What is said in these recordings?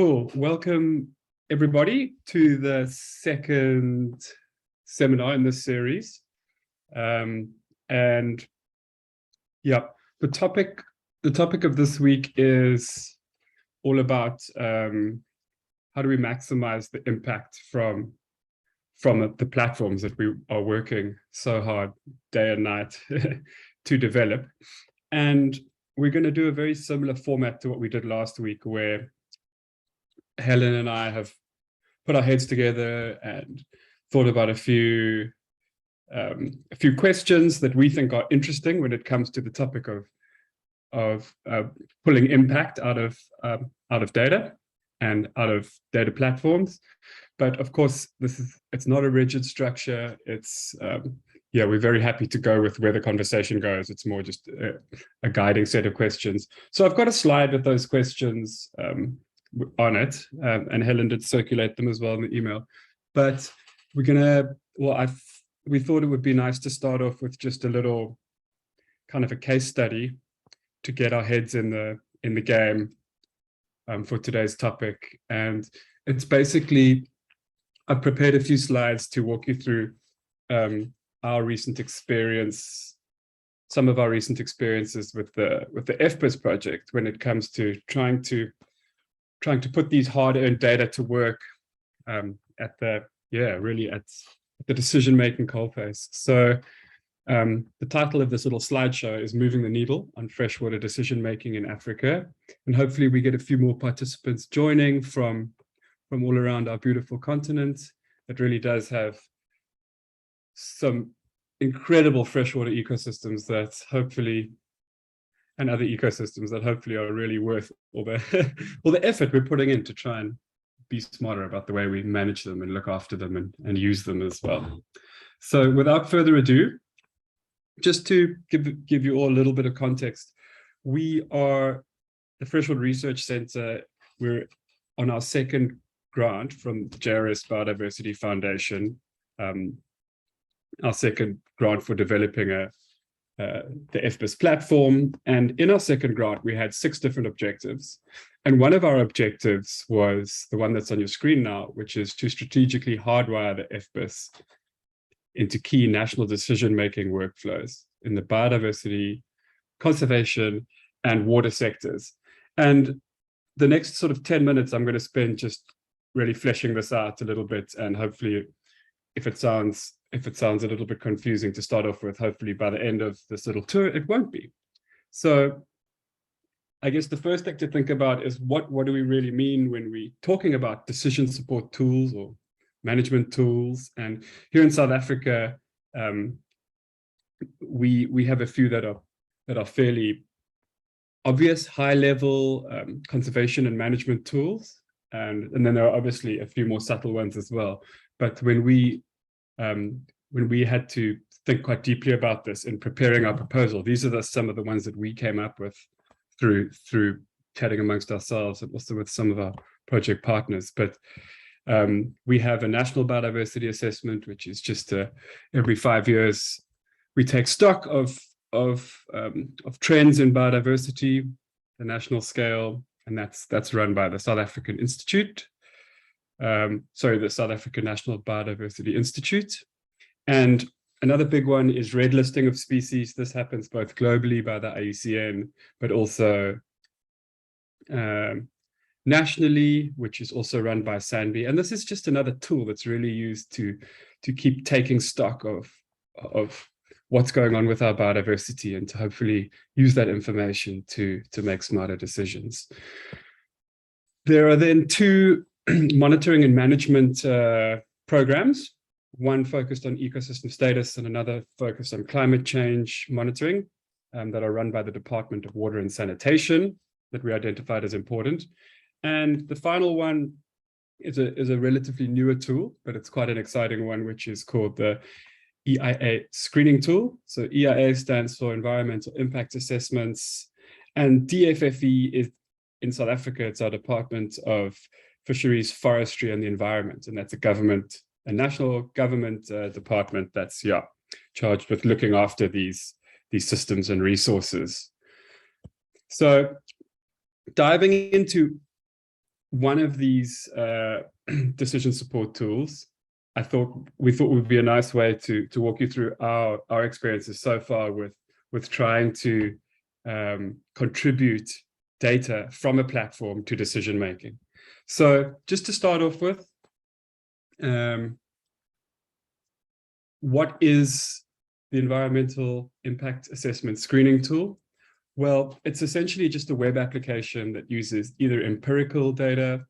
Cool. Welcome, everybody, to the second seminar in this series. And yeah, the topic of this week is all about how do we maximize the impact from the platforms that we are working so hard day and night to develop. And we're going to do a very similar format to what we did last week, where Helen and I have put our heads together and thought about a few questions that we think are interesting when it comes to the topic of pulling impact out of data and out of data platforms. But of course, it's not a rigid structure. It's we're very happy to go with where the conversation goes. It's more just a guiding set of questions. So I've got a slide with those questions on it, and Helen did circulate them as well in the email. But we're gonna, we thought it would be nice to start off with just a little kind of a case study to get our heads in the game for today's topic. And it's basically, I've prepared a few slides to walk you through our recent experience, some of our recent experiences with the FBIS project when it comes to trying to put these hard-earned data to work at the decision-making coalface. So the title of this little slideshow is Moving the Needle on Freshwater Decision-Making in Africa. And hopefully we get a few more participants joining from all around our beautiful continent. It really does have some incredible freshwater ecosystems that hopefully, and other ecosystems that hopefully are really worth all the effort we're putting in to try and be smarter about the way we manage them and look after them and use them as well. So without further ado, just to give you all a little bit of context, we are the Freshwater Research Center. We're on our second grant from the JRS Biodiversity Foundation, our second grant for developing the FBIS platform. And in our second grant, we had 6 different objectives. And one of our objectives was the one that's on your screen now, which is to strategically hardwire the FBIS into key national decision-making workflows in the biodiversity, conservation, and water sectors. And the next sort of 10 minutes, I'm going to spend just really fleshing this out a little bit. And hopefully, if it sounds a little bit confusing to start off with, hopefully by the end of this little tour, it won't be. So I guess the first thing to think about is what do we really mean when we're talking about decision support tools or management tools? And here in South Africa, we have a few that are fairly obvious, high level conservation and management tools. And then there are obviously a few more subtle ones as well. But when we had to think quite deeply about this in preparing our proposal, these are some of the ones that we came up with through chatting amongst ourselves and also with some of our project partners. But we have a national biodiversity assessment, which is just every 5 years we take stock of trends in biodiversity, the national scale, and that's run by the South African Institute. The South African National Biodiversity Institute. And another big one is red listing of species. This happens both globally by the IUCN, but also nationally, which is also run by SANBI. And this is just another tool that's really used to keep taking stock of what's going on with our biodiversity and to hopefully use that information to make smarter decisions. There are then 2 monitoring and management programs, one focused on ecosystem status and another focused on climate change monitoring, that are run by the Department of Water and Sanitation that we identified as important. And the final one is a relatively newer tool, but it's quite an exciting one, which is called the EIA screening tool. So EIA stands for Environmental Impact Assessments, and DFFE is in South Africa, it's our Department of Fisheries, Forestry, and the Environment, and that's a national government department that's charged with looking after these systems and resources. So diving into one of these decision support tools, we thought would be a nice way to walk you through our experiences so far with trying to contribute data from a platform to decision making. So just to start off with, what is the environmental impact assessment screening tool? Well, it's essentially just a web application that uses either empirical data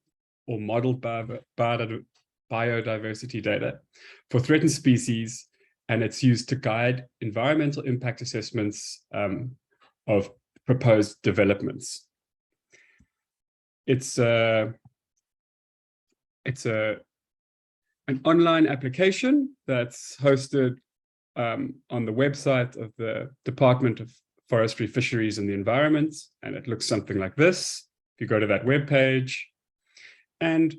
or modeled biodiversity data for threatened species, and it's used to guide environmental impact assessments of proposed developments. It's an online application that's hosted on the website of the Department of Forestry, Fisheries and the Environment, and it looks something like this. If you go to that web page, and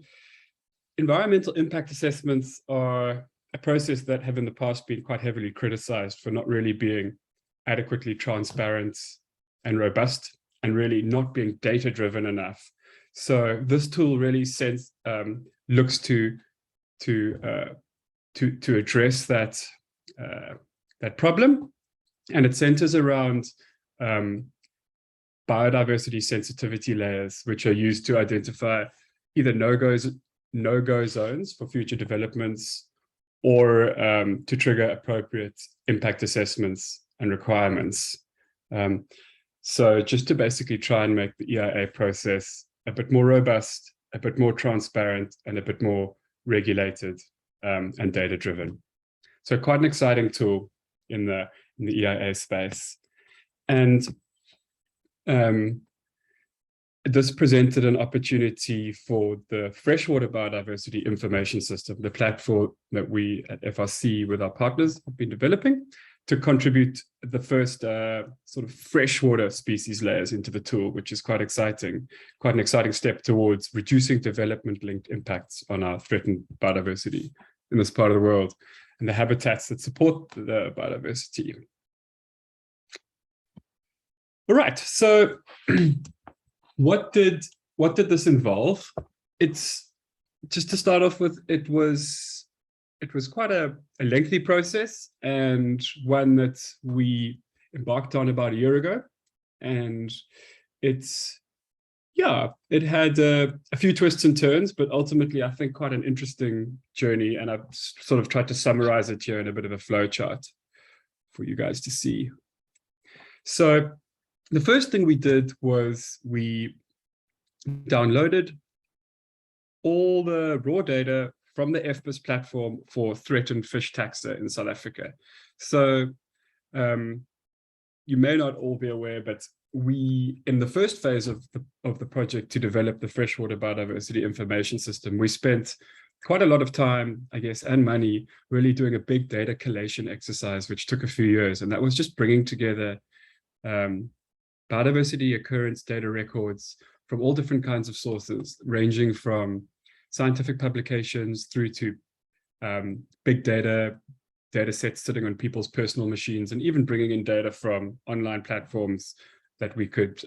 environmental impact assessments are a process that have in the past been quite heavily criticized for not really being adequately transparent and robust, and really not being data-driven enough. So this tool really looks to address that problem, and it centers around biodiversity sensitivity layers, which are used to identify either no-go zones for future developments, or to trigger appropriate impact assessments and requirements. So just to basically try and make the EIA process a bit more robust, a bit more transparent, and a bit more regulated and data-driven. So quite an exciting tool in the EIA space. And this presented an opportunity for the Freshwater Biodiversity Information System, the platform that we at FRC with our partners have been developing, to contribute the first sort of freshwater species layers into the tool, which is quite exciting, quite an exciting step towards reducing development-linked impacts on our threatened biodiversity in this part of the world and the habitats that support the biodiversity. All right, so what did this involve? It's just to start off with, it was quite a lengthy process, and one that we embarked on about a year ago. And it had a few twists and turns, but ultimately I think quite an interesting journey. And I've sort of tried to summarize it here in a bit of a flow chart for you guys to see. So the first thing we did was we downloaded all the raw data from the FBIS platform for threatened fish taxa in South Africa. So you may not all be aware, but we, in the first phase of the project to develop the Freshwater Biodiversity Information System, we spent quite a lot of time, I guess, and money really doing a big data collation exercise, which took a few years. And that was just bringing together biodiversity occurrence data records from all different kinds of sources, ranging from scientific publications through to big data sets sitting on people's personal machines, and even bringing in data from online platforms that we could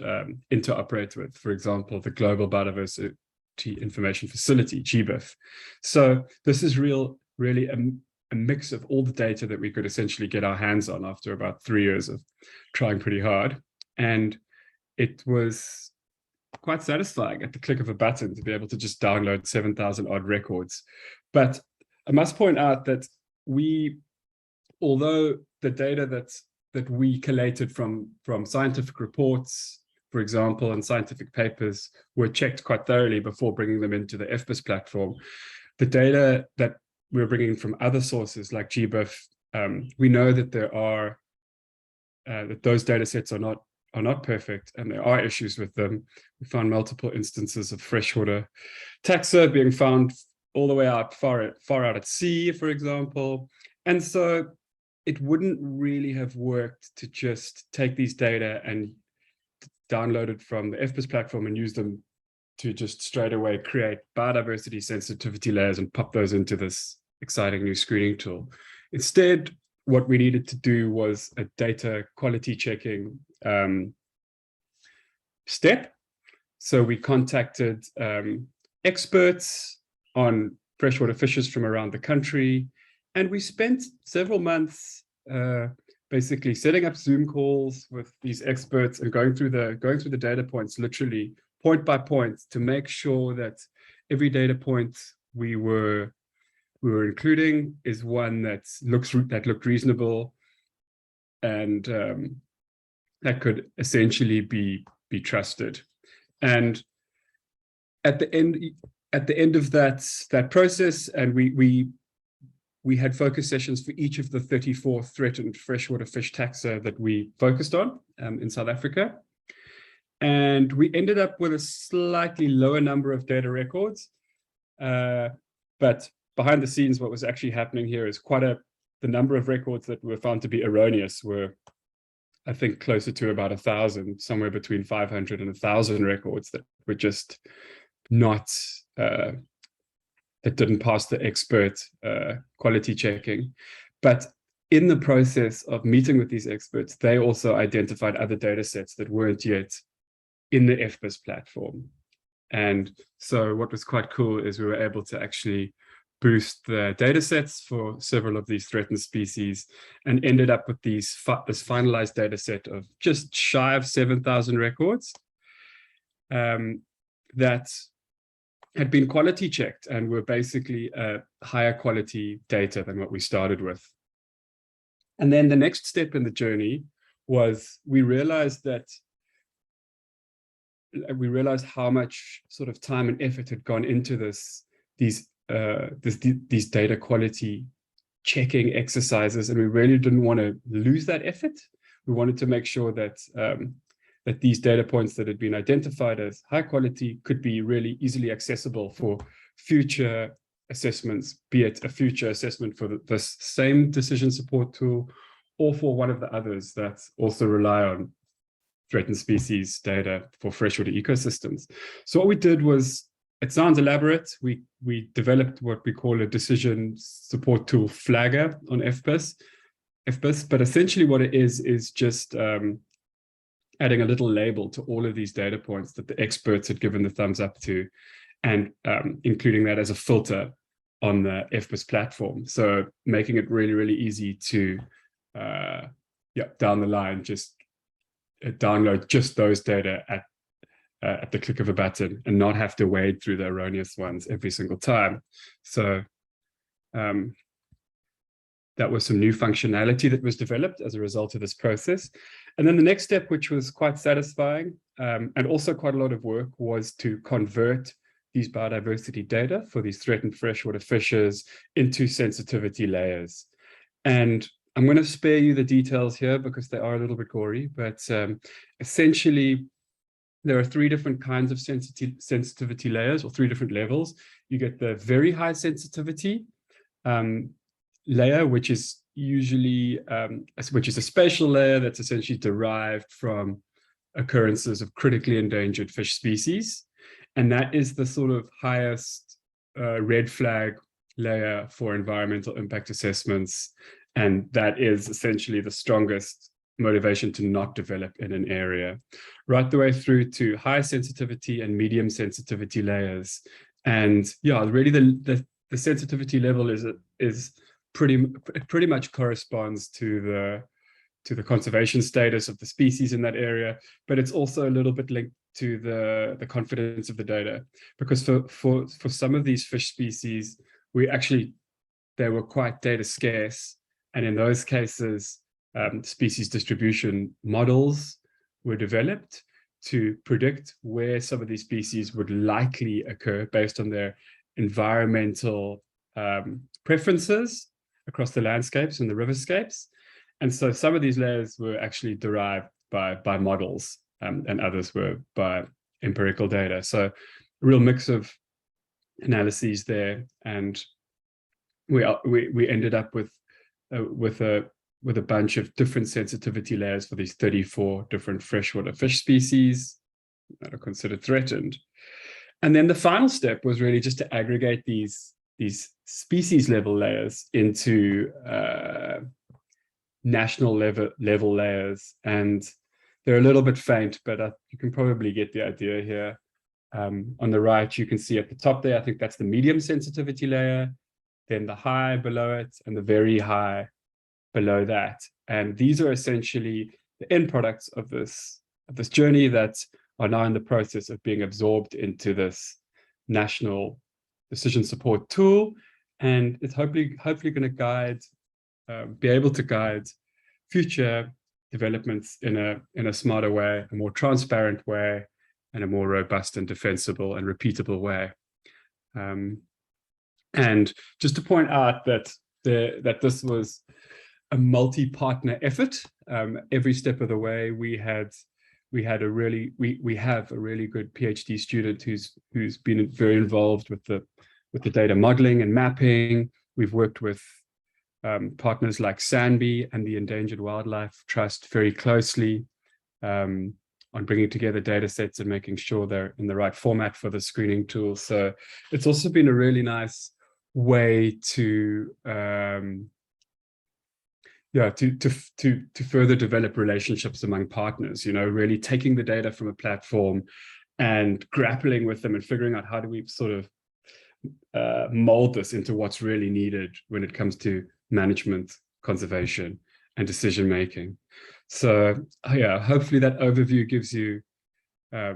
interoperate with, for example, the Global Biodiversity Information Facility, GBIF. So this is really a mix of all the data that we could essentially get our hands on after about 3 years of trying pretty hard. And it was quite satisfying at the click of a button to be able to just download 7,000 odd records. But I must point out that although the data that we collated from scientific reports, for example, and scientific papers were checked quite thoroughly before bringing them into the FBIS platform, the data that we're bringing from other sources like GBIF, we know that that those data sets are not perfect, and there are issues with them. We found multiple instances of freshwater taxa being found all the way out far out at sea, for example. And so it wouldn't really have worked to just take these data and download it from the FBIS platform and use them to just straight away create biodiversity sensitivity layers and pop those into this exciting new screening tool. Instead, what we needed to do was a data quality checking step. So we contacted experts on freshwater fishes from around the country. And we spent several months basically setting up Zoom calls with these experts and going through the data points, literally point by point, to make sure that every data point we were including is one that looked reasonable and that could essentially be trusted. And at the end of that process, and we had focus sessions for each of the 34 threatened freshwater fish taxa that we focused on in South Africa. And we ended up with a slightly lower number of data records. But behind the scenes, what was actually happening here is the number of records that were found to be erroneous were, I think, closer to about 1,000, somewhere between 500 and 1,000 records that were just not, that didn't pass the expert quality checking. But in the process of meeting with these experts, they also identified other data sets that weren't yet in the FBIS platform. And so what was quite cool is we were able to actually boost the data sets for several of these threatened species and ended up with this finalized data set of just shy of 7,000 records that had been quality checked and were basically higher quality data than what we started with. And then the next step in the journey was we realized how much sort of time and effort had gone into these data quality checking exercises, and we really didn't want to lose that effort. We wanted to make sure that that these data points that had been identified as high quality could be really easily accessible for future assessments, be it a future assessment for the same decision support tool or for one of the others that also rely on threatened species data for freshwater ecosystems. So what we did was, it sounds elaborate, we developed what we call a decision support tool flagger on FBIS, but essentially what it is just adding a little label to all of these data points that the experts had given the thumbs up to, and including that as a filter on the FBIS platform. So making it really, really easy to, down the line, just download just those data at the click of a button and not have to wade through the erroneous ones every single time. So that was some new functionality that was developed as a result of this process. And then the next step, which was quite satisfying and also quite a lot of work, was to convert these biodiversity data for these threatened freshwater fishes into sensitivity layers. And I'm going to spare you the details here because they are a little bit gory, but essentially there are three different kinds of sensitivity layers, or three different levels. You get the very high sensitivity layer, which is usually, which is a spatial layer that's essentially derived from occurrences of critically endangered fish species. And that is the sort of highest red flag layer for environmental impact assessments. And that is essentially the strongest motivation to not develop in an area, right the way through to high sensitivity and medium sensitivity layers. And yeah, really the sensitivity level is pretty much corresponds to the conservation status of the species in that area, but it's also a little bit linked to the confidence of the data, because for some of these fish species, they were quite data scarce, and in those cases, species distribution models were developed to predict where some of these species would likely occur based on their environmental preferences across the landscapes and the riverscapes. And so some of these layers were actually derived by models, and others were by empirical data. So a real mix of analyses there, and we ended up with a bunch of different sensitivity layers for these 34 different freshwater fish species that are considered threatened. And then the final step was really just to aggregate these species level layers into national level layers. And they're a little bit faint, but you can probably get the idea here. On the right, you can see at the top there, I think that's the medium sensitivity layer, then the high below it, and the very high below that. And these are essentially the end products of this journey that are now in the process of being absorbed into this national decision support tool. And it's hopefully going to guide, be able to guide future developments in a smarter way, a more transparent way, and a more robust and defensible and repeatable way. And just to point out that this was a multi-partner effort. Every step of the way, we have a really good PhD student who's been very involved with the data modeling and mapping. We've worked with partners like SANBI and the Endangered Wildlife Trust very closely on bringing together data sets and making sure they're in the right format for the screening tool. So it's also been a really nice way to further develop relationships among partners, really taking the data from a platform and grappling with them and figuring out how do we sort of mold this into what's really needed when it comes to management, conservation, and decision making. So yeah, hopefully that overview gives you a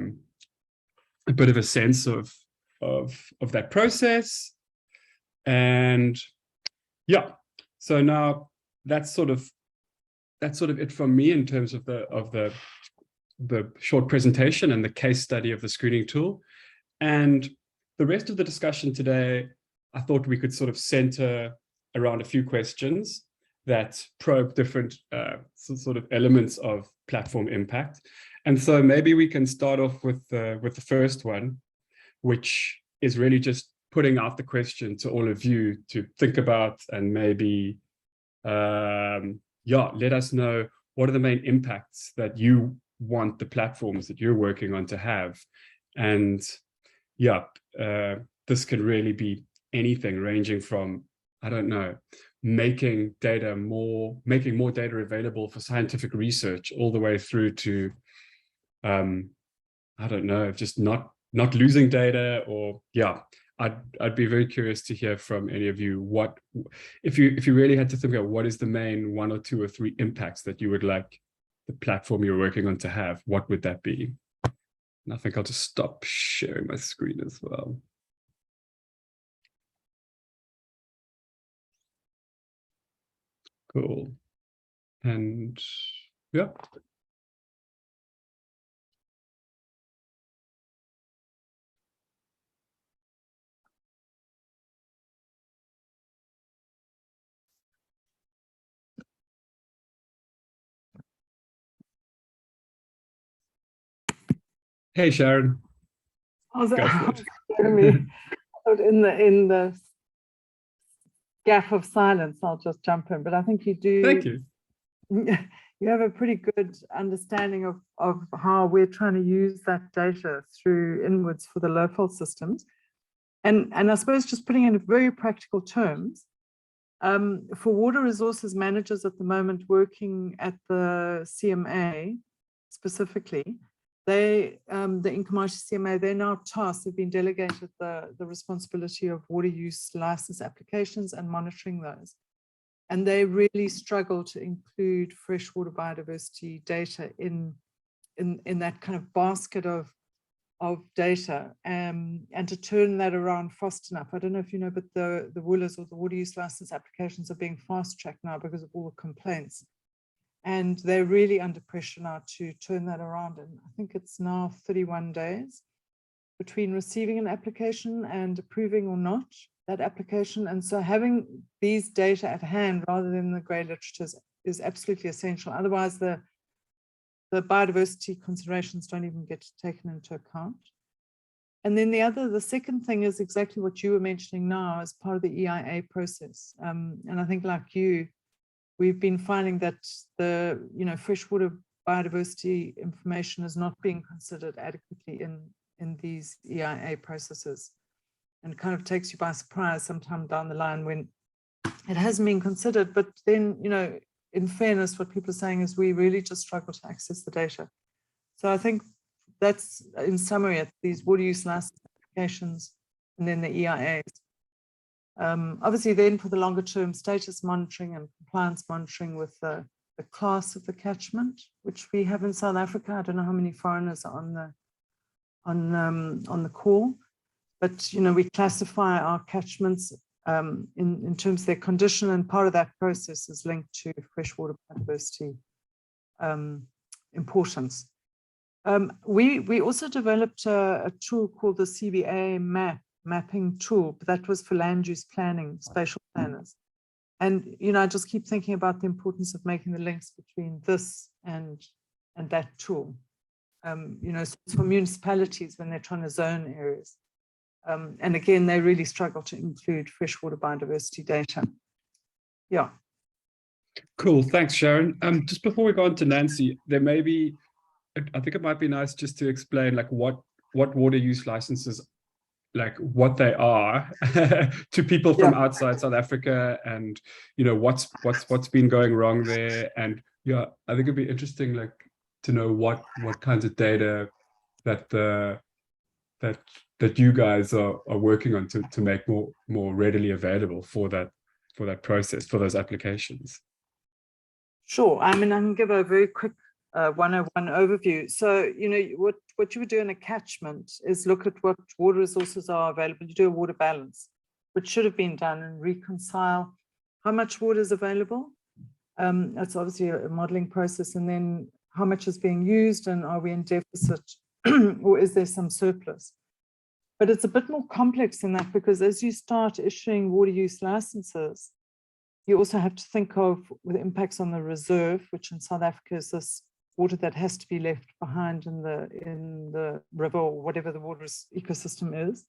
bit of a sense of that process. And yeah, so now that's sort of it from me in terms of the short presentation and the case study of the screening tool. And the rest of the discussion today, I thought we could sort of center around a few questions that probe different sort of elements of platform impact. And so maybe we can start off with the first one, which is really just putting out the question to all of you to think about and maybe let us know what are the main impacts that you want the platforms that you're working on to have. And this can really be anything ranging from, I don't know, making more data available for scientific research, all the way through to, I don't know, just not losing data. Or I'd be very curious to hear from any of you what, if you really had to think about what is the main 1 or 2 or 3 impacts that you would like the platform you're working on to have, what would that be? And I think I'll just stop sharing my screen as well. Cool. And yeah. Hey, Sharon. In the gap of silence, I'll just jump in. But I think you do. Thank you. You have a pretty good understanding of how we're trying to use that data through inwards for the local systems. And I suppose just putting it in very practical terms, for water resources managers at the moment working at the CMA specifically, the Incomarshi CMA, they're now tasked, they've been delegated the responsibility of water use license applications and monitoring those. And they really struggle to include freshwater biodiversity data in that kind of basket of data, and to turn that around fast enough. I don't know if you know, but the WULAs, or the water use license applications, are being fast-tracked now because of all the complaints. And they're really under pressure now to turn that around. And I think it's now 31 days between receiving an application and approving or not that application. And so having these data at hand rather than the grey literature is absolutely essential. Otherwise, the biodiversity considerations don't even get taken into account. And then the second thing is exactly what you were mentioning now as part of the EIA process. And I think, like you, we've been finding that the freshwater biodiversity information is not being considered adequately in these EIA processes, and kind of takes you by surprise sometime down the line when it hasn't been considered. But then, in fairness, what people are saying is we really just struggle to access the data. So I think that's in summary at these water use license applications and then the EIAs. Obviously then for the longer term status monitoring and compliance monitoring with the class of the catchment, which we have in South Africa. I don't know how many foreigners are on the call, but we classify our catchments in terms of their condition, and part of that process is linked to freshwater biodiversity importance. We also developed a tool called the CBA mapping tool, but that was for land use planning, spatial planners. And I just keep thinking about the importance of making the links between this and that tool. For municipalities when they're trying to zone areas. And again, they really struggle to include freshwater biodiversity data. Yeah. Cool, thanks, Sharon. Just before we go on to Nancy, I think it might be nice just to explain like what water use licenses, like what they are to people from outside South Africa, and what's been going wrong there. And I think it'd be interesting like to know what kinds of data that you guys are working on to make more readily available for that process, for those applications. Sure. I mean, I can give a very quick 101 overview. So, what you would do in a catchment is look at what water resources are available. You do a water balance, which should have been done, and reconcile how much water is available. That's obviously a modeling process. And then how much is being used, and are we in deficit or is there some surplus? But it's a bit more complex than that, because as you start issuing water use licenses, you also have to think of the impacts on the reserve, which in South Africa is this water that has to be left behind in the river or whatever the water ecosystem is.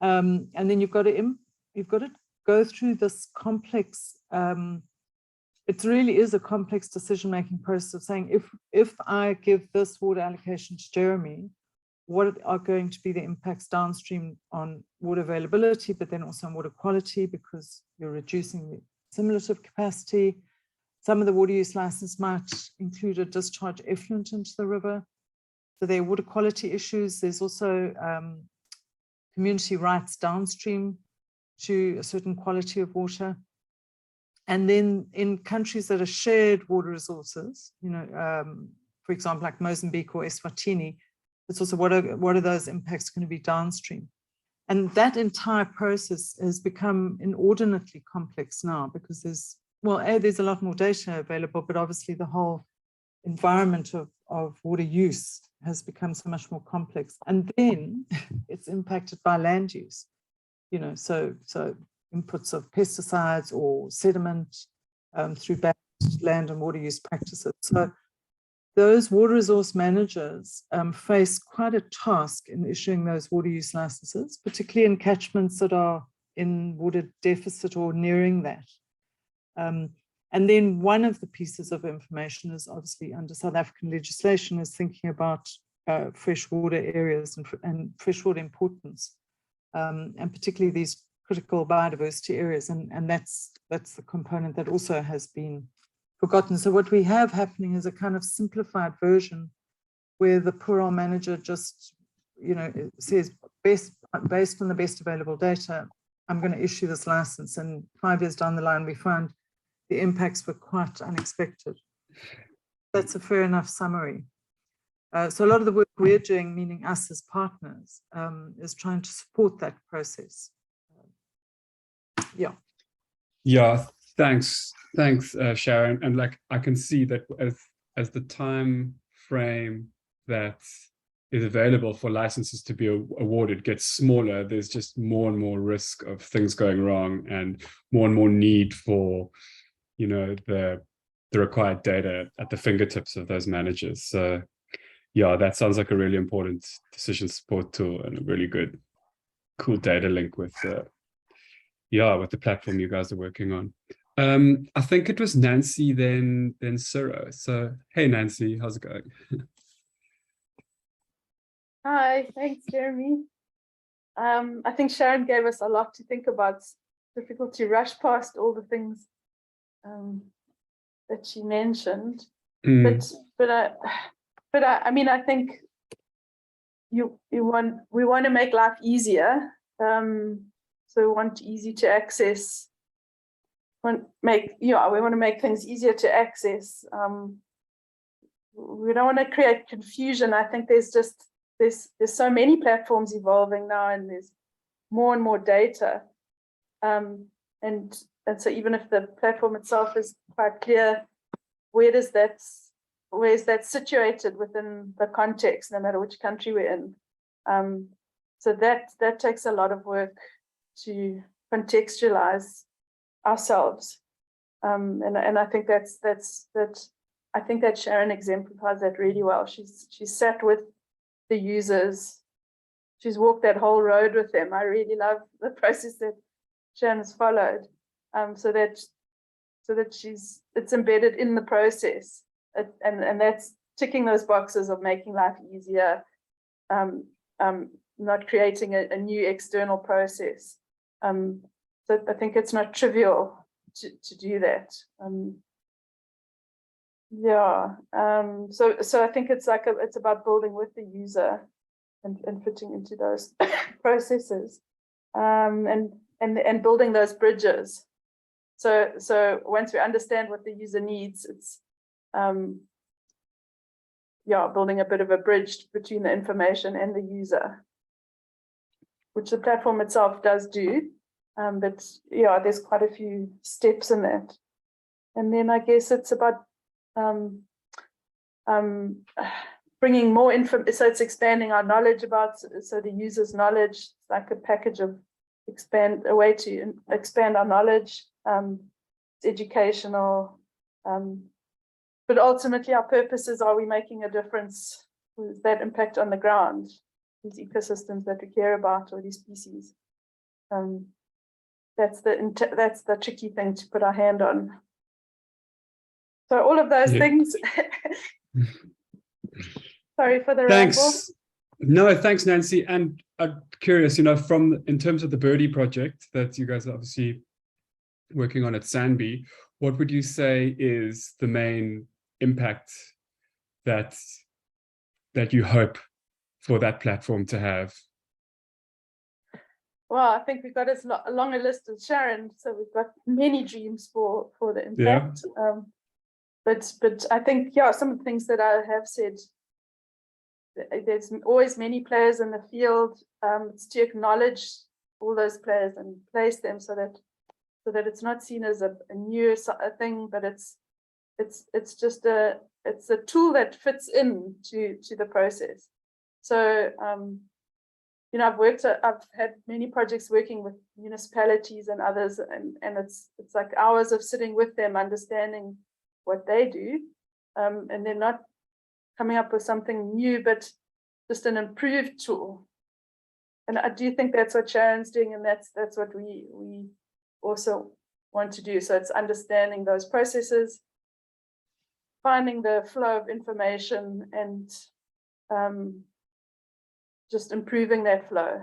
And then you've got to go through this complex. It really is a complex decision-making process of saying, if I give this water allocation to Jeremy, what are going to be the impacts downstream on water availability, but then also on water quality, because you're reducing the assimilative capacity. Some of the water use license might include a discharge effluent into the river. So there are water quality issues. There's also community rights downstream to a certain quality of water. And then in countries that are shared water resources, for example, like Mozambique or Eswatini, it's also what are those impacts going to be downstream? And that entire process has become inordinately complex now, because there's a lot more data available, but obviously the whole environment of water use has become so much more complex. And then it's impacted by land use, so inputs of pesticides or sediment through bad land and water use practices. So those water resource managers face quite a task in issuing those water use licenses, particularly in catchments that are in water deficit or nearing that. And then one of the pieces of information is obviously under South African legislation is thinking about freshwater areas and freshwater importance, and particularly these critical biodiversity areas. And that's the component that also has been forgotten. So what we have happening is a kind of simplified version where the poor old manager just, says based on the best available data, I'm going to issue this license. And 5 years down the line, we find the impacts were quite unexpected. That's a fair enough summary. So a lot of the work we're doing, meaning us as partners, is trying to support that process. Yeah, thanks, Sharon. And like I can see that as the time frame that is available for licenses to be awarded gets smaller, there's just more and more risk of things going wrong, and more need for the required data at the fingertips of those managers. So yeah, that sounds like a really important decision support tool and a really cool data link with the platform you guys are working on. I think it was Nancy, then Ciro. So hey Nancy, how's it going? Hi, thanks Jeremy. I think Sharon gave us a lot to think about. It's difficult to rush past all the things that she mentioned, but I mean, I think we want to make life easier. So we want easy to access. We want to make things easier to access. We don't want to create confusion. I think there's so many platforms evolving now, and there's more and more data. And so even if the platform itself is quite clear, where is that situated within the context, no matter which country we're in? So that takes a lot of work to contextualize ourselves. And I think I think that Sharon exemplifies that really well. She's sat with the users. She's walked that whole road with them. I really love the process that Sharon has followed, so that it's embedded in the process, and that's ticking those boxes of making life easier, not creating a new external process. So I think it's not trivial to do that. So I think it's it's about building with the user and fitting into those processes, and building those bridges. So once we understand what the user needs, it's building a bit of a bridge between the information and the user, which the platform itself does do. But there's quite a few steps in that. And then I guess it's about bringing more info. So it's expanding our knowledge about, so the user's knowledge, like a package of a way to expand our knowledge. It's educational, but ultimately our purpose is, are we making a difference with that impact on the ground, these ecosystems that we care about, or these species? That's the tricky thing to put our hand on. So all of those things. Sorry for the Thanks. ramble. No, thanks, Nancy. And I'm curious, in terms of the birdie project that you guys are obviously working on at Sandby, what would you say is the main impact that you hope for that platform to have? Well, I think we've got as long a list as Sharon, so we've got many dreams for the impact. Yeah. But I think, some of the things that I have said, there's always many players in the field. It's to acknowledge all those players and place them so that it's not seen as a new thing, but it's just a tool that fits in to the process. So I've had many projects working with municipalities and others, and it's like hours of sitting with them, understanding what they do, and they're not coming up with something new, but just an improved tool. And I do think that's what Sharon's doing, and that's what we also want to do. So it's understanding those processes, finding the flow of information, and just improving that flow.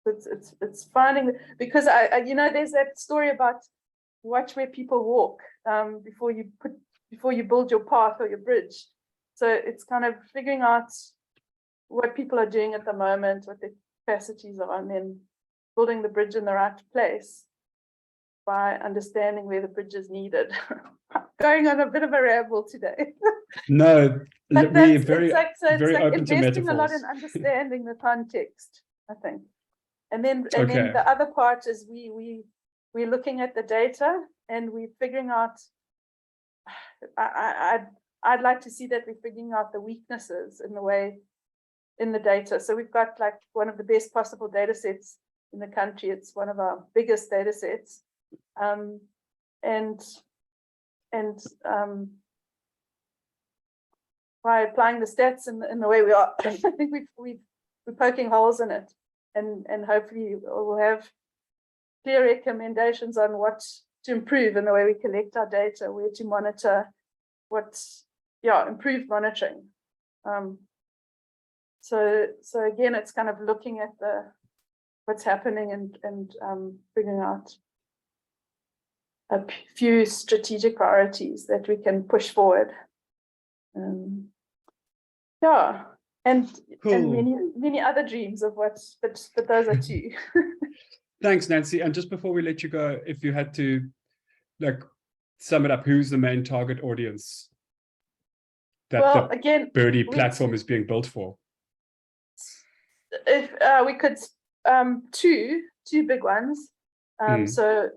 It's finding, because there's that story about watch where people walk before you build your path or your bridge. So it's kind of figuring out what people are doing at the moment, what their capacities are, and then building the bridge in the right place by understanding where the bridge is needed. Going on a bit of a ramble today. No, we're very very open to metaphors. Investing a lot in understanding the context, I think. And then the other part is we're looking at the data, and we're figuring out, I'd like to see that we're figuring out the weaknesses in the data. So we've got like one of the best possible data sets in the country. It's one of our biggest data sets. By applying the stats in the way we are, I think we're poking holes in it, and hopefully we'll have clear recommendations on what to improve in the way we collect our data, where to monitor, improved monitoring. So again, it's kind of looking at what's happening and figuring out a few strategic priorities that we can push forward. and Cool. many other dreams of what, but those are two. Thanks, Nancy. And just before we let you go, if you had to like sum it up, who's the main target audience that Well, the again, Birdie platform is being built for? If we could, two big ones. So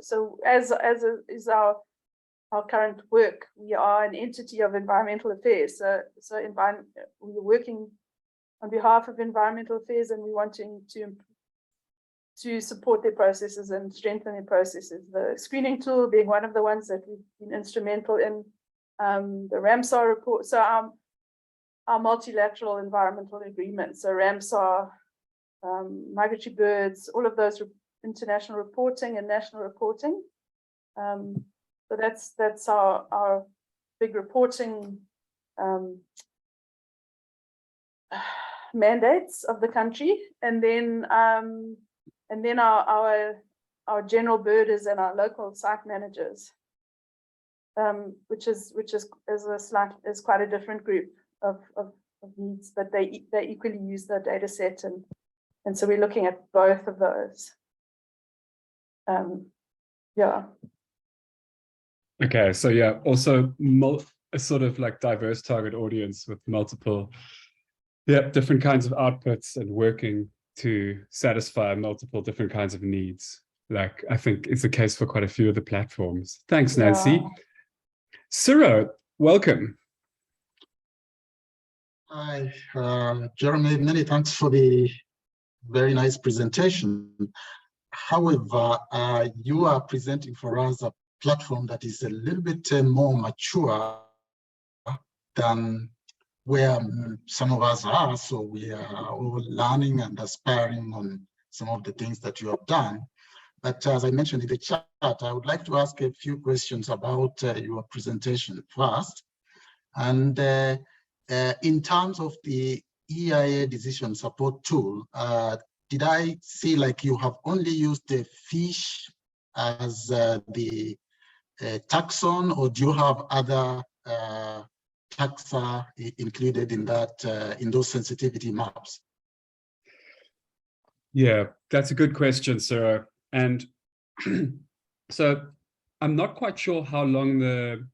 as is our current work, we are an entity of environmental affairs. So we're working on behalf of environmental affairs, and we're wanting to support their processes and strengthen their processes. The screening tool being one of the ones that we've been instrumental in. The Ramsar report. So our multilateral environmental agreements. So Ramsar, migratory birds, all of those international reporting and national reporting. So that's our big reporting mandates of the country, and then our general birders and our local site managers, which is quite a different group of needs, but they equally use the data set, and so we're looking at both of those. Yeah. Okay, so yeah, also a sort of like diverse target audience with multiple, different kinds of outputs and working to satisfy multiple different kinds of needs. Like I think it's the case for quite a few of the platforms. Thanks, Nancy. Ciro, welcome. Hi, Jeremy, many thanks for the very nice presentation. However, you are presenting for us a platform that is a little bit more mature than where some of us are. So we are all learning and aspiring on some of the things that you have done. But as I mentioned in the chat, I would like to ask a few questions about your presentation first. And in terms of the EIA decision support tool, did I see like you have only used the fish as the taxon, or do you have other taxa included in that, in those sensitivity maps? Yeah, that's a good question, Sarah. And so I'm not quite sure how long the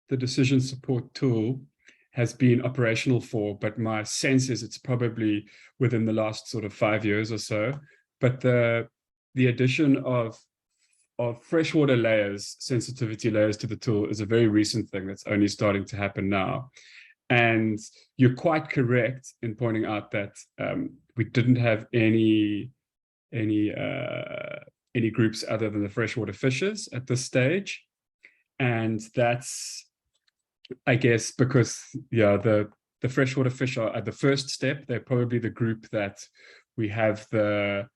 decision support tool has been operational for, but my sense is it's probably within the last sort of 5 years or so. But the addition of freshwater layers, sensitivity layers to the tool is a very recent thing that's only starting to happen now. And you're quite correct in pointing out that we didn't have any groups other than the freshwater fishes at this stage. And that's, I guess, because the freshwater fish are at the first step. They're probably the group that we have the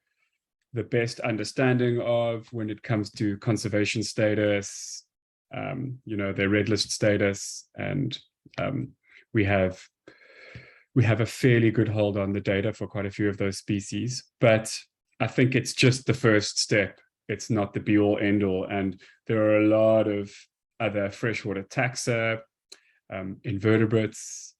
best understanding of when it comes to conservation status, their red list status, and we have a fairly good hold on the data for quite a few of those species. But I think it's just the first step. It's not the be all end all, and there are a lot of other freshwater taxa, invertebrates,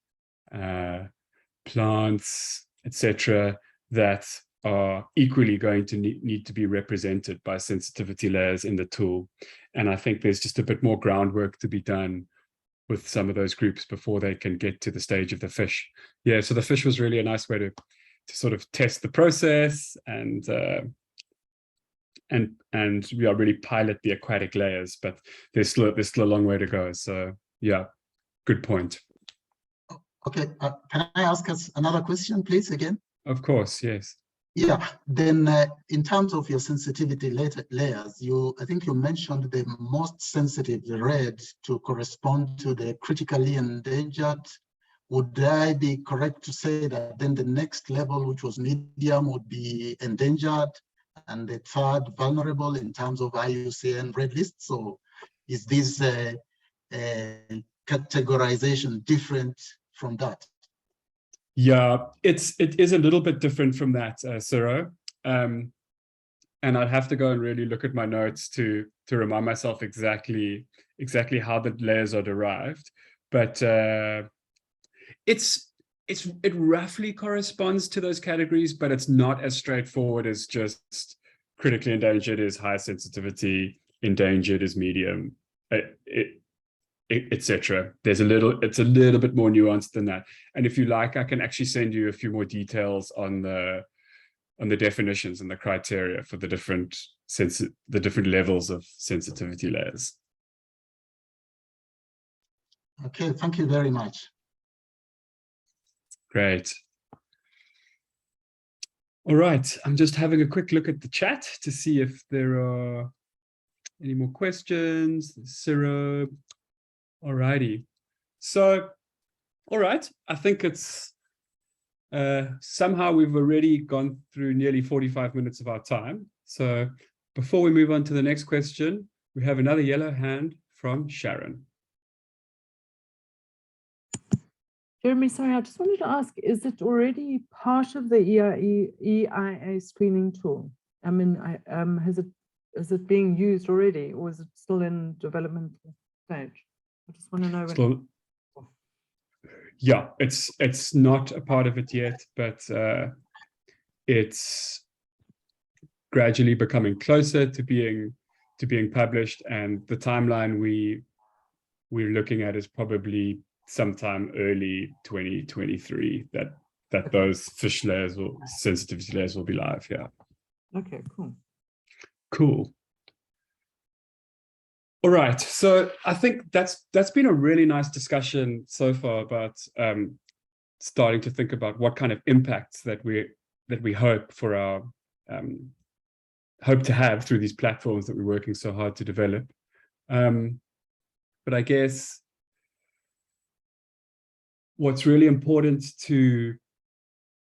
plants, etc., that are equally going to need to be represented by sensitivity layers in the tool. And I think there's just a bit more groundwork to be done with some of those groups before they can get to the stage of the fish. Yeah, so the fish was really a nice way to sort of test the process and really pilot the aquatic layers, but there's still a long way to go. So yeah, good point. Okay, can I ask us another question, please, again? Of course, yes. Yeah, then in terms of your sensitivity layers, I think you mentioned the most sensitive, the red, to correspond to the critically endangered. Would I be correct to say that then the next level, which was medium, would be endangered, and the third vulnerable in terms of IUCN red list? So is this categorization different from that? Yeah, it is a little bit different from that, Ciro. And I'd have to go and really look at my notes to remind myself exactly how the layers are derived. But it's it roughly corresponds to those categories, but it's not as straightforward as just critically endangered is high sensitivity, endangered is medium, etc. It's a little bit more nuanced than that. And if you like, I can actually send you a few more details on the definitions and the criteria for the different levels of sensitivity layers. Okay, thank you very much. Great. All right, I'm just having a quick look at the chat to see if there are any more questions. Ciro. All righty. So, all right, I think it's somehow we've already gone through nearly 45 minutes of our time. So before we move on to the next question, we have another yellow hand from Sharon. Jeremy, sorry, I just wanted to ask, is it already part of the EIA screening tool? I mean, is it being used already, or is it still in developmental stage? I just want to know. Still, yeah, it's not a part of it yet, but it's gradually becoming closer to being published, and the timeline we're looking at is probably sometime early 2023 that those fish layers or sensitivity layers will be live. Yeah. Okay, Cool. All right, so I think that's been a really nice discussion so far about starting to think about what kind of impacts that we hope for our hope to have through these platforms that we're working so hard to develop. But I guess what's really important to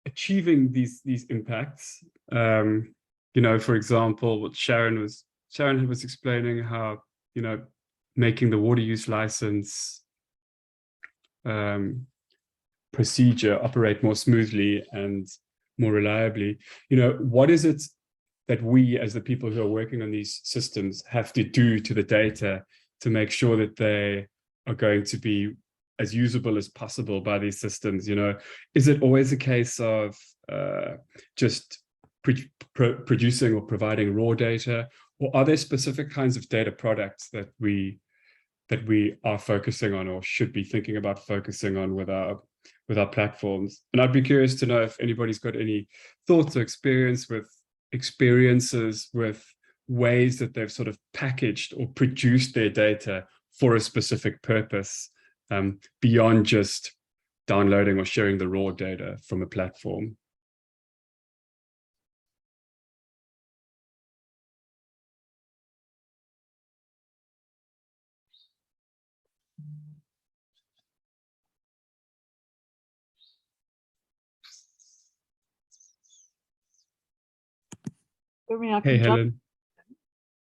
achieving these impacts, you know, for example, what Sharon was explaining, how, you know, making the water use license procedure operate more smoothly and more reliably. You know, what is it that we, as the people who are working on these systems, have to do to the data to make sure that they are going to be as usable as possible by these systems? You know, is it always a case of just producing or providing raw data, or are there specific kinds of data products that we are focusing on or should be thinking about focusing on with our platforms? And I'd be curious to know if anybody's got any thoughts or experiences with ways that they've sort of packaged or produced their data for a specific purpose, beyond just downloading or sharing the raw data from a platform. Hey, Helen.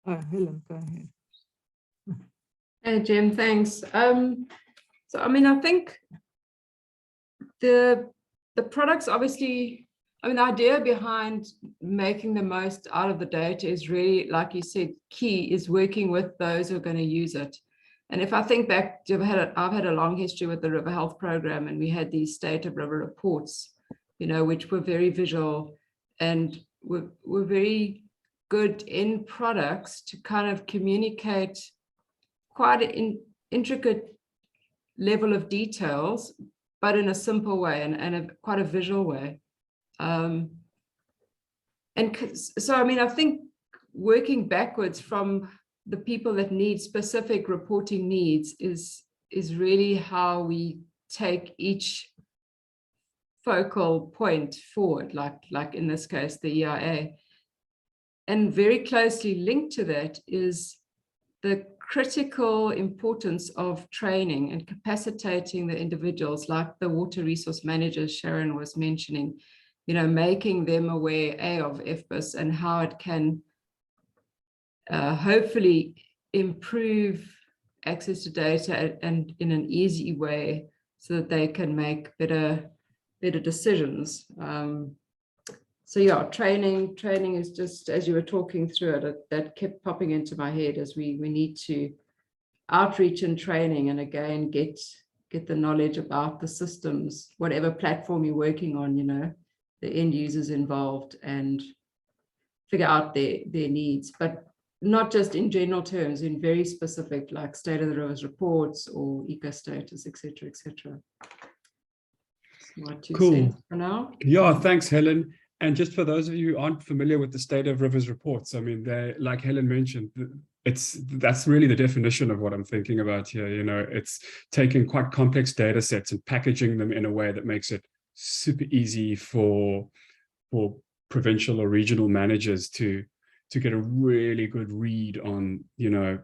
Oh, Helen, go ahead. Hey, Jem, thanks. So, I mean, I think the products, obviously, I mean, the idea behind making the most out of the data is really, like you said, key is working with those who are going to use it. And if I think back, I've had a long history with the River Health Program, and we had these state of river reports, you know, which were very visual and were very good in products to kind of communicate quite an intricate level of details, but in a simple way and quite a visual way. And so, I mean, I think working backwards from the people that need specific reporting needs is really how we take each focal point forward, like in this case, the EIA. And very closely linked to that is the critical importance of training and capacitating the individuals, like the water resource managers Sharon was mentioning, you know, making them aware of FBIS and how it can hopefully improve access to data and in an easy way so that they can make better decisions. So yeah, training is just, as you were talking through it, that kept popping into my head as we need to outreach and training, and again, get get the knowledge about the systems, whatever platform you're working on, you know, the end users involved, and figure out their needs, but not just in general terms, in very specific, like state of the rivers reports or eco status, etc., etc. Cool. For now. Yeah, thanks, Helen. And just for those of you who aren't familiar with the state of rivers reports, I mean, they, like Helen mentioned, that's really the definition of what I'm thinking about here. You know, it's taking quite complex data sets and packaging them in a way that makes it super easy for provincial or regional managers to get a really good read on, you know,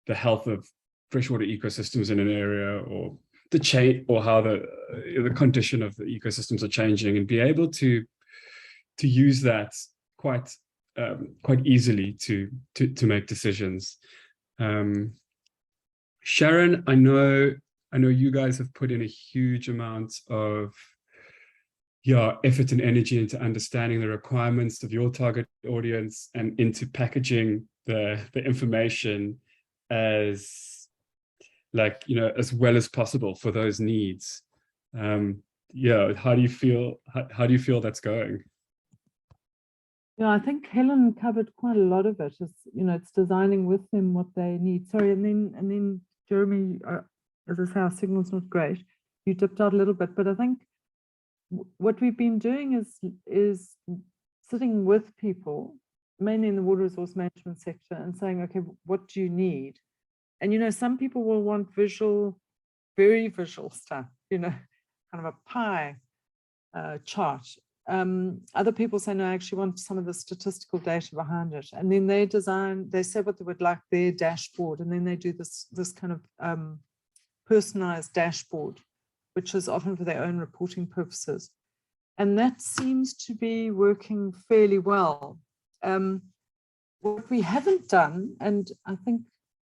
the health of freshwater ecosystems in an area, or the change, or how the condition of the ecosystems are changing, and be able to use that quite easily to make decisions. Sharon, I know you guys have put in a huge amount of effort and energy into understanding the requirements of your target audience and into packaging the information as, like, you know, as well as possible for those needs. Yeah, how do you feel that's going? Yeah, I think Helen covered quite a lot of it. It's, you know, it's designing with them what they need. Sorry, and then Jeremy, as I say, our signal's not great. You dipped out a little bit, but I think what we've been doing is sitting with people, mainly in the water resource management sector, and saying, okay, what do you need? And, you know, some people will want visual, very visual stuff, you know, kind of a pie chart. Other people say, no, I actually want some of the statistical data behind it. And then they say what they would like their dashboard. And then they do this kind of personalized dashboard, which is often for their own reporting purposes. And that seems to be working fairly well. What we haven't done, and I think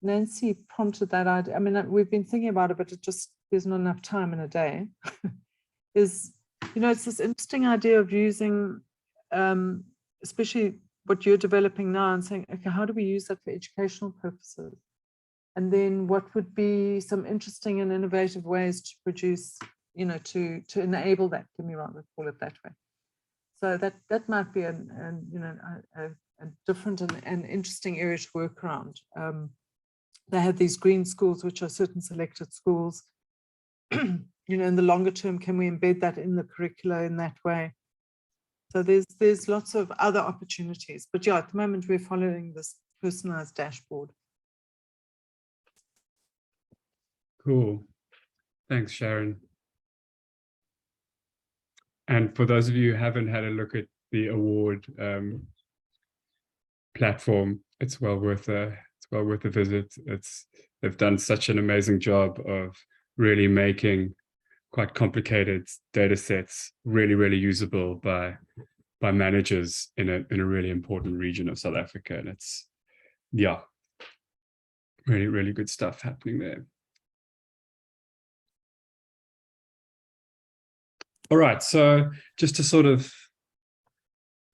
Nancy prompted that idea, I mean, we've been thinking about it, but there's not enough time in a day, is, you know, it's this interesting idea of using, especially what you're developing now, and saying, okay, how do we use that for educational purposes? And then what would be some interesting and innovative ways to produce, you know, to enable that, give me wrong, let's call it that way. So that might be a different and interesting area to work around. They have these green schools, which are certain selected schools. You know, in the longer term, can we embed that in the curricula in that way? So there's lots of other opportunities. But yeah, at the moment, we're following this personalized dashboard. Cool. Thanks, Sharon. And for those of you who haven't had a look at the award platform, it's well worth a visit. They've done such an amazing job of really making quite complicated data sets really, really usable by managers in a really important region of South Africa. And it's, yeah, really, really good stuff happening there. All right, so just to sort of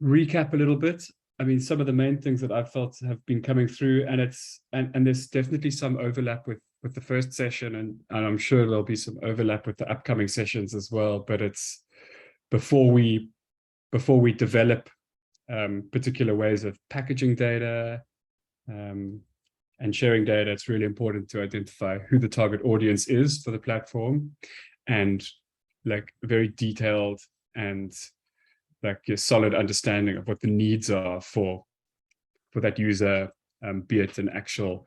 recap a little bit, I mean, some of the main things that I've felt have been coming through, and there's definitely some overlap with the first session, and I'm sure there'll be some overlap with the upcoming sessions as well. But it's before we develop particular ways of packaging data and sharing data, it's really important to identify who the target audience is for the platform, and like very detailed and like a solid understanding of what the needs are for that user, be it an actual,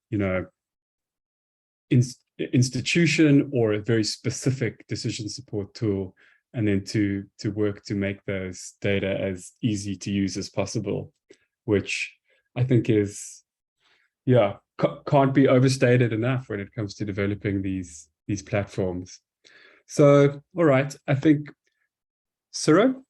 you know, institution or a very specific decision support tool, and then to work to make those data as easy to use as possible, which I think is, yeah, can't be overstated enough when it comes to developing these platforms. So, all right, I think, Ciro?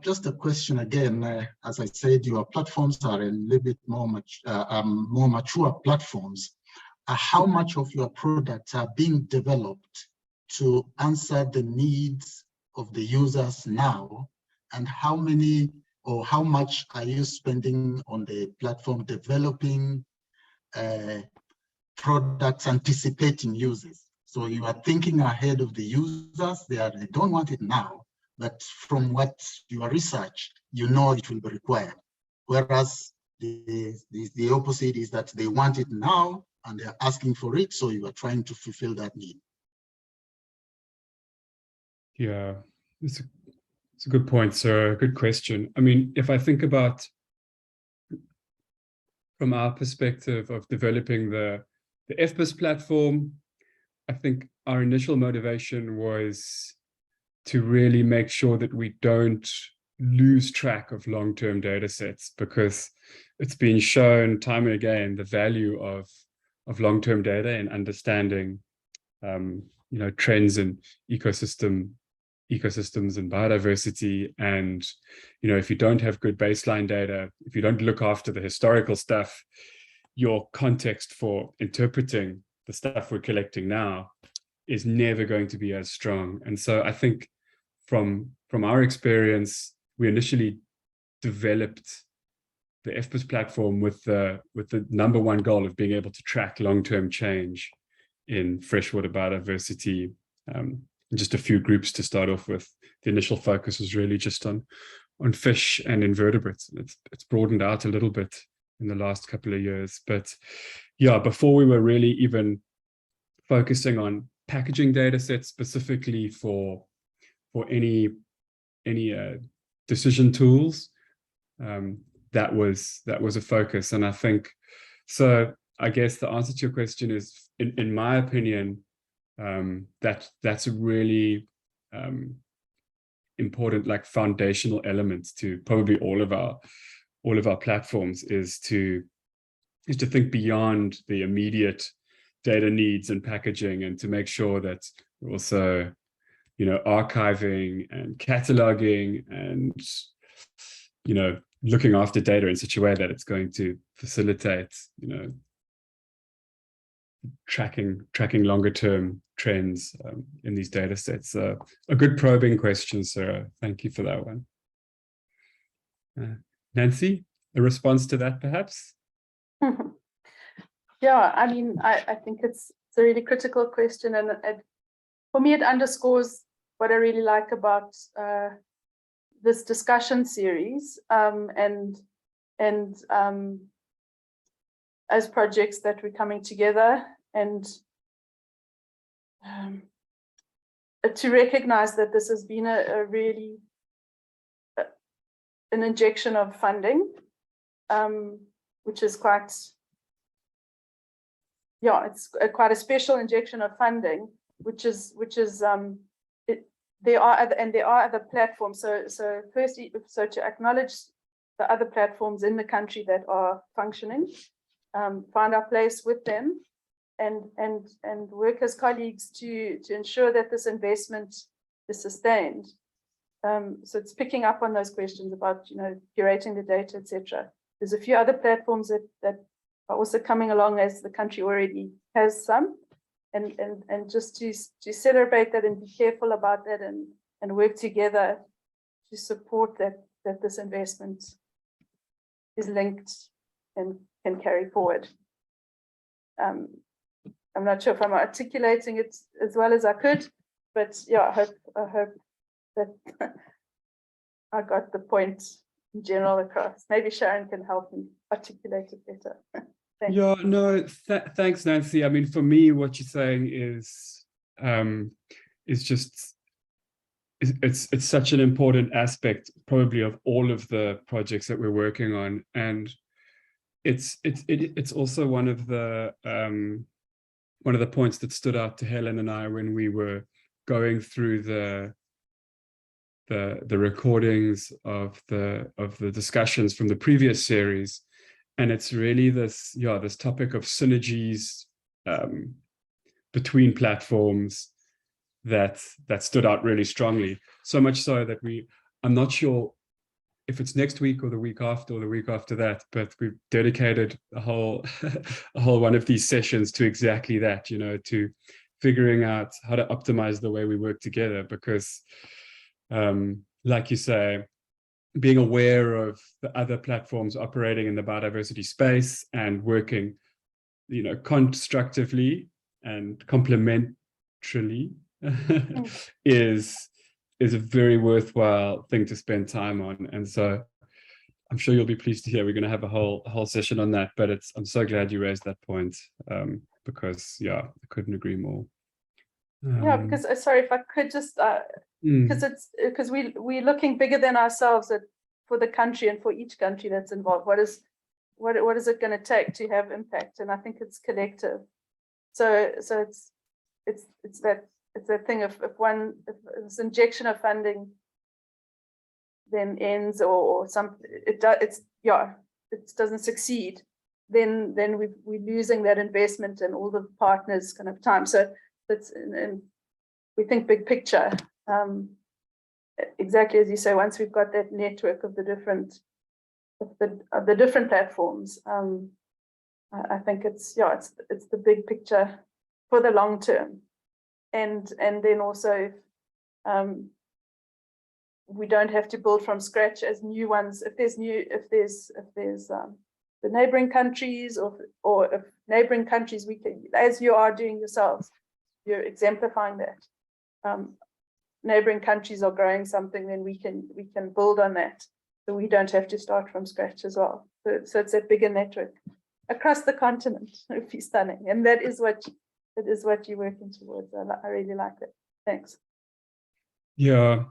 Just a question again. As I said, your platforms are a little bit more mature platforms. How much of your products are being developed to answer the needs of the users now, and how many or how much are you spending on the platform developing products anticipating users. So you are thinking ahead of the users. They don't want it now, but from what your research, you know it will be required. Whereas the opposite is that they want it now and they're asking for it, so you are trying to fulfill that need. Yeah, it's a good point, sir. A good question. I mean, if I think about from our perspective of developing the FBIS platform, I think our initial motivation was to really make sure that we don't lose track of long-term data sets, because it's been shown time and again the value of long-term data and understanding trends in ecosystems and biodiversity. And if you don't have good baseline data, if you don't look after the historical stuff, your context for interpreting the stuff we're collecting now is never going to be as strong. And so I think from our experience, we initially developed the FBIS platform with the number one goal of being able to track long-term change in freshwater biodiversity, just a few groups to start off with. The initial focus was really just on fish and invertebrates. It's broadened out a little bit in the last couple of years, but yeah, before we were really even focusing on packaging data sets specifically for any decision tools, that was a focus. And I think so. I guess the answer to your question is, in my opinion, that's a really important, like, foundational element to probably all of our platforms, is to think beyond the immediate data needs and packaging, and to make sure that we're also archiving and cataloging and looking after data in such a way that it's going to facilitate tracking longer term trends in these data sets. A good probing question, Sarah. Thank you for that one. Nancy, a response to that, perhaps? Yeah, I mean, I think it's a really critical question, and for me, it underscores what I really like about this discussion series, and as projects that we're coming together, and to recognize that this has been a really an injection of funding, which is quite, yeah, it's quite a special injection of funding, which is there are other platforms. So firstly, to acknowledge the other platforms in the country that are functioning, find our place with them, and work as colleagues to ensure that this investment is sustained. So it's picking up on those questions about curating the data, etc. There's a few other platforms that are also coming along, as the country already has some, and just to celebrate that and be careful about that, and work together to support that this investment is linked and can carry forward. I'm not sure if I'm articulating it as well as I could, but yeah, I hope that I got the point in general across. Maybe Sharon can help me articulate it better. Thanks. Yeah, no, thanks, Nancy. I mean, for me, what you're saying is just, it's such an important aspect, probably, of all of the projects that we're working on, and it's also one of the points that stood out to Helen and I when we were going through the recordings of the discussions from the previous series. And it's really this topic of synergies between platforms that stood out really strongly. So much so that I'm not sure if it's next week or the week after or the week after that, but we've dedicated a whole one of these sessions to exactly that, to figuring out how to optimize the way we work together. Because like you say, being aware of the other platforms operating in the biodiversity space and working constructively and complementarily is a very worthwhile thing to spend time on. And so I'm sure you'll be pleased to hear we're going to have a whole session on that. But I'm so glad you raised that point, because I couldn't agree more. Yeah, because sorry, if I could just because we're looking bigger than ourselves for the country and for each country that's involved. What is it going to take to have impact? And I think it's collective. So it's that thing of if this injection of funding then ends or it doesn't succeed, then we're losing that investment and all the partners kind of time. So that's and we think big picture. Exactly as you say, once we've got that network of the different platforms, I think it's the big picture for the long term, and then also we don't have to build from scratch as new ones. If there's the neighboring countries or if neighboring countries, we can, as you are doing yourselves, you're exemplifying that. Neighboring countries are growing something, then we can build on that. So we don't have to start from scratch as well. So it's a bigger network across the continent. It would be stunning. And that is what you're working towards. I really like it. Thanks. Yeah,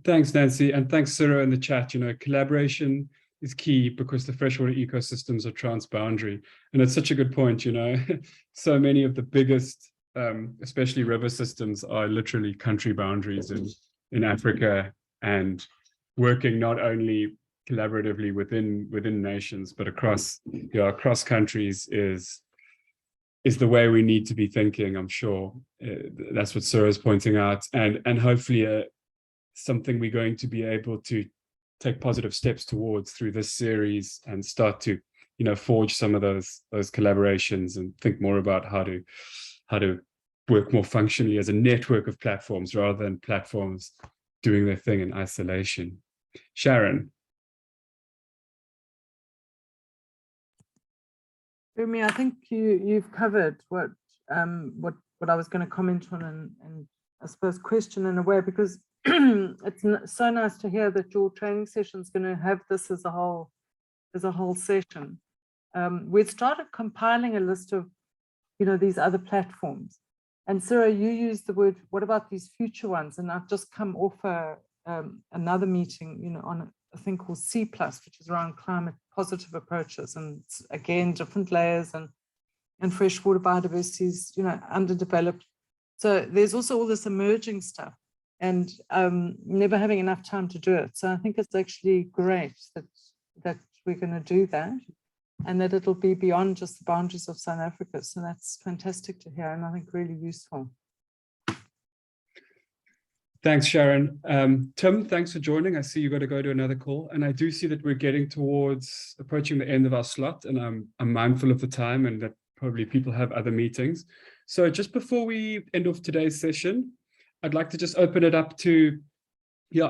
thanks, Nancy. And thanks, Sarah, in the chat. Collaboration is key because the freshwater ecosystems are transboundary. And it's such a good point, so many of the biggest, especially river systems, are literally country boundaries in Africa, and working not only collaboratively within nations, but across countries is the way we need to be thinking. I'm sure that's what Sarah's pointing out, and hopefully something we're going to be able to take positive steps towards through this series, and start to forge some of those collaborations and think more about how to work more functionally as a network of platforms rather than platforms doing their thing in isolation. Sharon. Rumi, I think you've covered what I was going to comment on and I suppose question in a way, because it's so nice to hear that your training session is going to have this as a whole session. We've started compiling a list of these other platforms, and Sarah, you used the word, what about these future ones? And I've just come off another meeting on a thing called C+, which is around climate positive approaches, and it's, again, different layers, and freshwater biodiversity is underdeveloped. So there's also all this emerging stuff, and never having enough time to do it. So I think it's actually great that we're going to do that, and that it'll be beyond just the boundaries of South Africa. So that's fantastic to hear, and I think really useful. Thanks, Sharon. Tim, thanks for joining. I see you got to go to another call, and I do see that we're getting towards approaching the end of our slot, and I'm mindful of the time and that probably people have other meetings. So just before we end off today's session, I'd like to just open it up to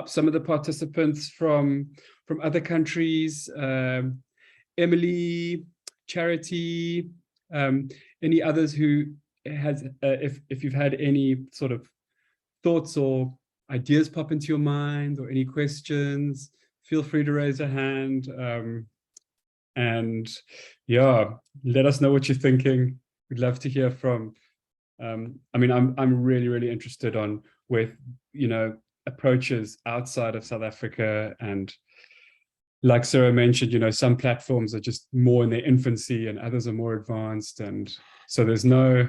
some of the participants from other countries. Emily, Charity, any others who has, if you've had any sort of thoughts or ideas pop into your mind, or any questions, feel free to raise a hand. And let us know what you're thinking. We'd love to hear from. I mean, I'm really interested on with approaches outside of South Africa, and like Sarah mentioned, some platforms are just more in their infancy and others are more advanced, and so there's no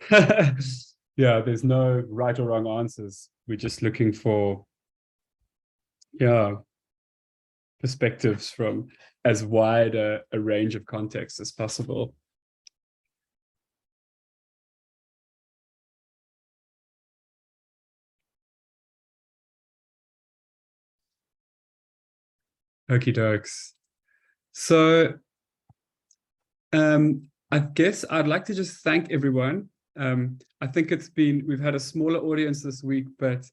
there's no right or wrong answers. We're just looking for perspectives from as wide a range of contexts as possible. Okie dokes. So I guess I'd like to just thank everyone. I think we've had a smaller audience this week, but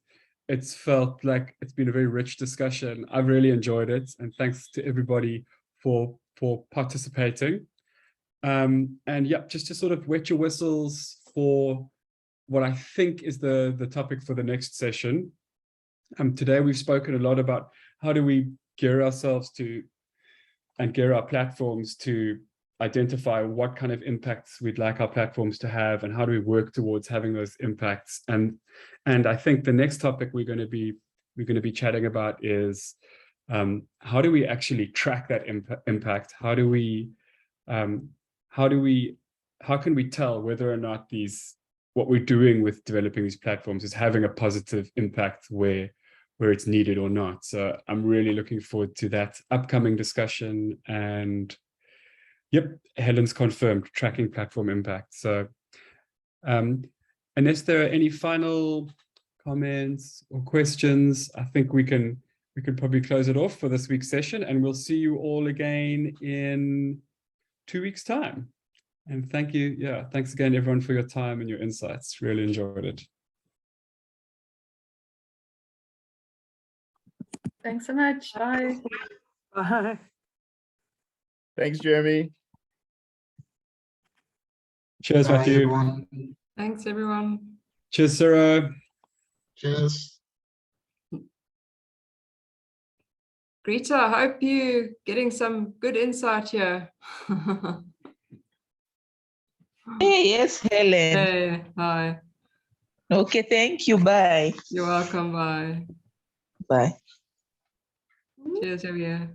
it's felt like it's been a very rich discussion. I've really enjoyed it, and thanks to everybody for participating. And yeah, just to sort of wet your whistles for what I think is the topic for the next session. Today we've spoken a lot about how do we gear ourselves to and gear our platforms to identify what kind of impacts we'd like our platforms to have, and how do we work towards having those impacts. And I think the next topic we're going to be chatting about is how do we actually track that impact? How can we tell whether or not what we're doing with developing these platforms is having a positive impact where it's needed or not? So I'm really looking forward to that upcoming discussion. And yep, Helen's confirmed tracking platform impact. So unless there are any final comments or questions, I think we can probably close it off for this week's session, and we'll see you all again in 2 weeks' time. And thank you. Yeah, thanks again, everyone, for your time and your insights. Really enjoyed it. Thanks so much. Bye. Bye. Thanks, Jeremy. Cheers, Bye, Matthew. everyone. Thanks, everyone. Cheers, Sarah. Cheers. Greta, I hope you're getting some good insight here. Hey, yes, Helen. Hey, hi. Okay, thank you. Bye. You're welcome. Bye. Bye. Cheers, Javier.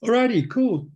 Alrighty, cool.